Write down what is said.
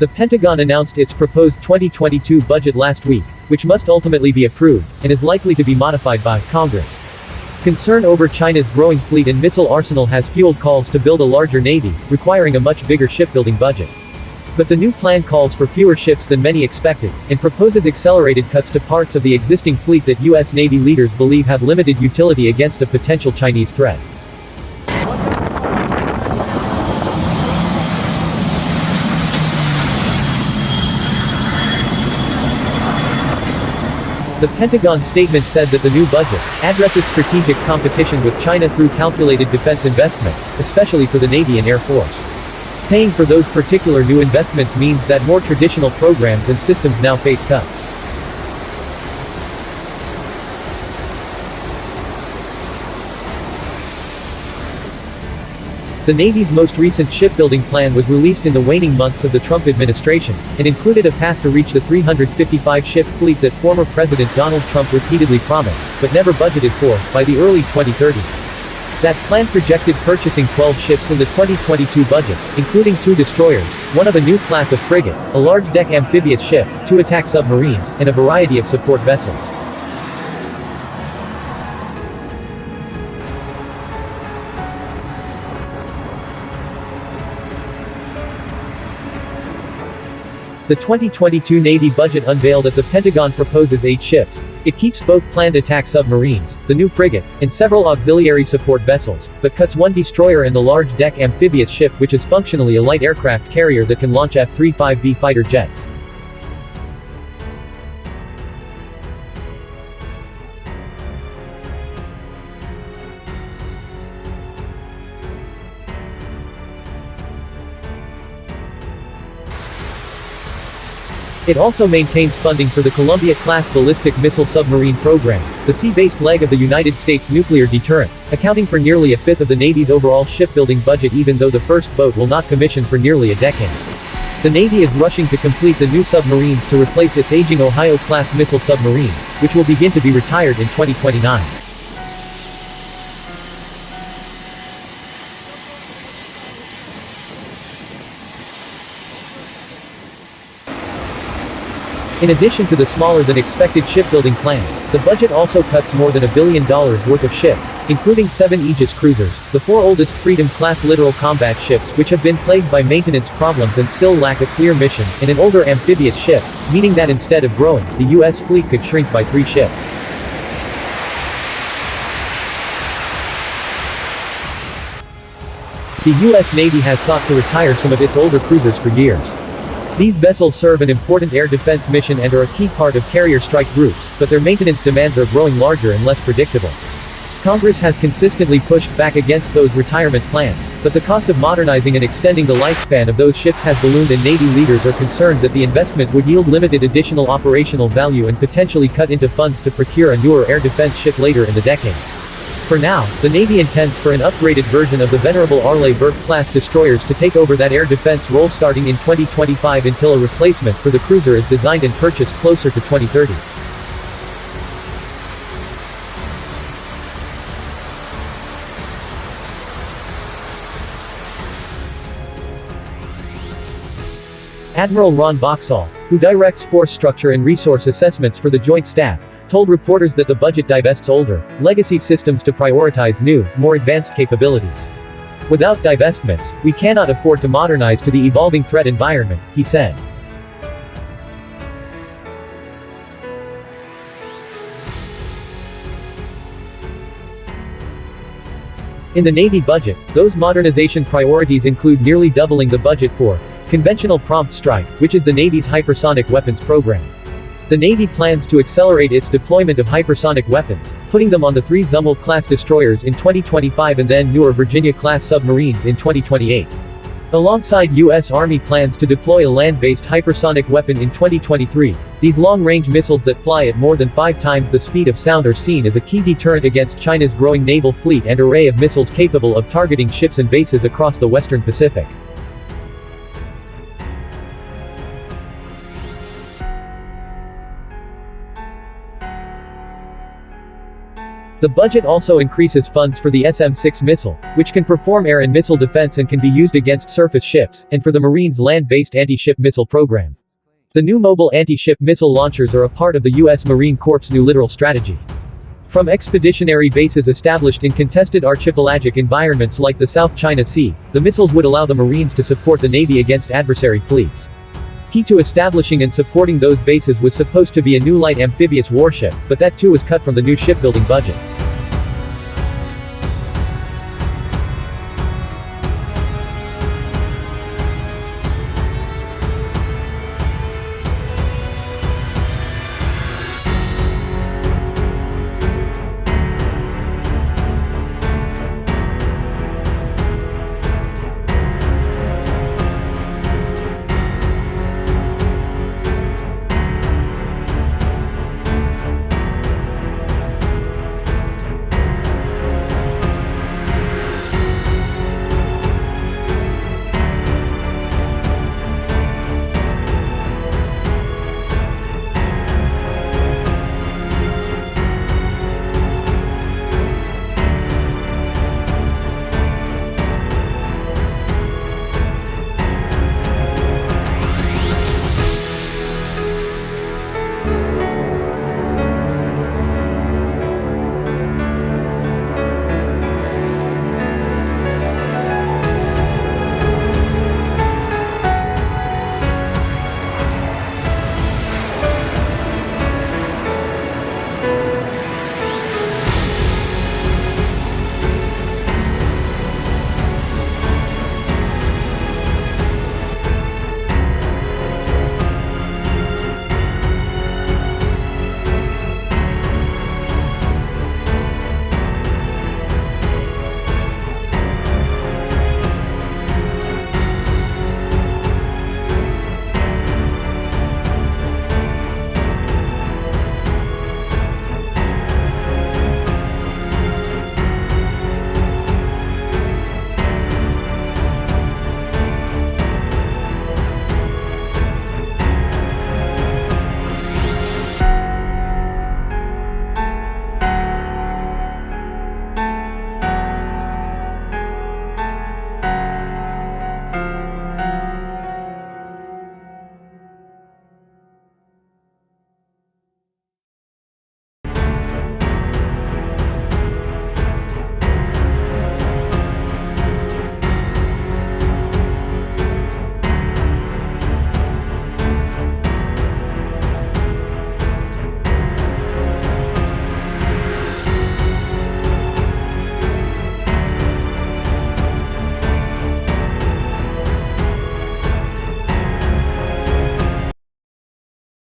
The Pentagon announced its proposed 2022 budget last week, which must ultimately be approved, and is likely to be modified by Congress. Concern over China's growing fleet and missile arsenal has fueled calls to build a larger navy, requiring a much bigger shipbuilding budget. But the new plan calls for fewer ships than many expected, and proposes accelerated cuts to parts of the existing fleet that U.S. Navy leaders believe have limited utility against a potential Chinese threat. The Pentagon statement said that the new budget addresses strategic competition with China through calculated defense investments, especially for the Navy and Air Force. Paying for those particular new investments means that more traditional programs and systems now face cuts. The Navy's most recent shipbuilding plan was released in the waning months of the Trump administration, and included a path to reach the 355-ship fleet that former President Donald Trump repeatedly promised, but never budgeted for, by the early 2030s. That plan projected purchasing 12 ships in the 2022 budget, including 2 destroyers, one of a new class of frigate, a large-deck amphibious ship, 2 attack submarines, and a variety of support vessels. The 2022 Navy budget unveiled at the Pentagon proposes 8 ships. It keeps both planned attack submarines, the new frigate, and several auxiliary support vessels, but cuts 1 destroyer and the large-deck amphibious ship, which is functionally a light aircraft carrier that can launch F-35B fighter jets. It also maintains funding for the Columbia-class ballistic missile submarine program, the sea-based leg of the United States nuclear deterrent, accounting for nearly a fifth of the Navy's overall shipbuilding budget, even though the first boat will not commission for nearly a decade. The Navy is rushing to complete the new submarines to replace its aging Ohio-class missile submarines, which will begin to be retired in 2029. In addition to the smaller-than-expected shipbuilding plan, the budget also cuts more than $1 billion worth of ships, including 7 Aegis cruisers, the 4 oldest Freedom-class littoral combat ships which have been plagued by maintenance problems and still lack a clear mission, and an older amphibious ship, meaning that instead of growing, the U.S. fleet could shrink by 3 ships. The U.S. Navy has sought to retire some of its older cruisers for years. These vessels serve an important air defense mission and are a key part of carrier strike groups, but their maintenance demands are growing larger and less predictable. Congress has consistently pushed back against those retirement plans, but the cost of modernizing and extending the lifespan of those ships has ballooned, and Navy leaders are concerned that the investment would yield limited additional operational value and potentially cut into funds to procure a newer air defense ship later in the decade. For now, the Navy intends for an upgraded version of the venerable Arleigh Burke-class destroyers to take over that air defense role starting in 2025 until a replacement for the cruiser is designed and purchased closer to 2030. Admiral Ron Boxall, who directs force structure and resource assessments for the Joint Staff, told reporters that the budget divests older, legacy systems to prioritize new, more advanced capabilities. Without divestments, we cannot afford to modernize to the evolving threat environment, he said. In the Navy budget, those modernization priorities include nearly doubling the budget for conventional prompt strike, which is the Navy's hypersonic weapons program. The Navy plans to accelerate its deployment of hypersonic weapons, putting them on the 3 Zumwalt-class destroyers in 2025 and then newer Virginia-class submarines in 2028. Alongside U.S. Army plans to deploy a land-based hypersonic weapon in 2023, these long-range missiles that fly at more than 5 times the speed of sound are seen as a key deterrent against China's growing naval fleet and array of missiles capable of targeting ships and bases across the Western Pacific. The budget also increases funds for the SM-6 missile, which can perform air and missile defense and can be used against surface ships, and for the Marines' land-based anti-ship missile program. The new mobile anti-ship missile launchers are a part of the U.S. Marine Corps' new littoral strategy. From expeditionary bases established in contested archipelagic environments like the South China Sea, the missiles would allow the Marines to support the Navy against adversary fleets. Key to establishing and supporting those bases was supposed to be a new light amphibious warship, but that too was cut from the new shipbuilding budget.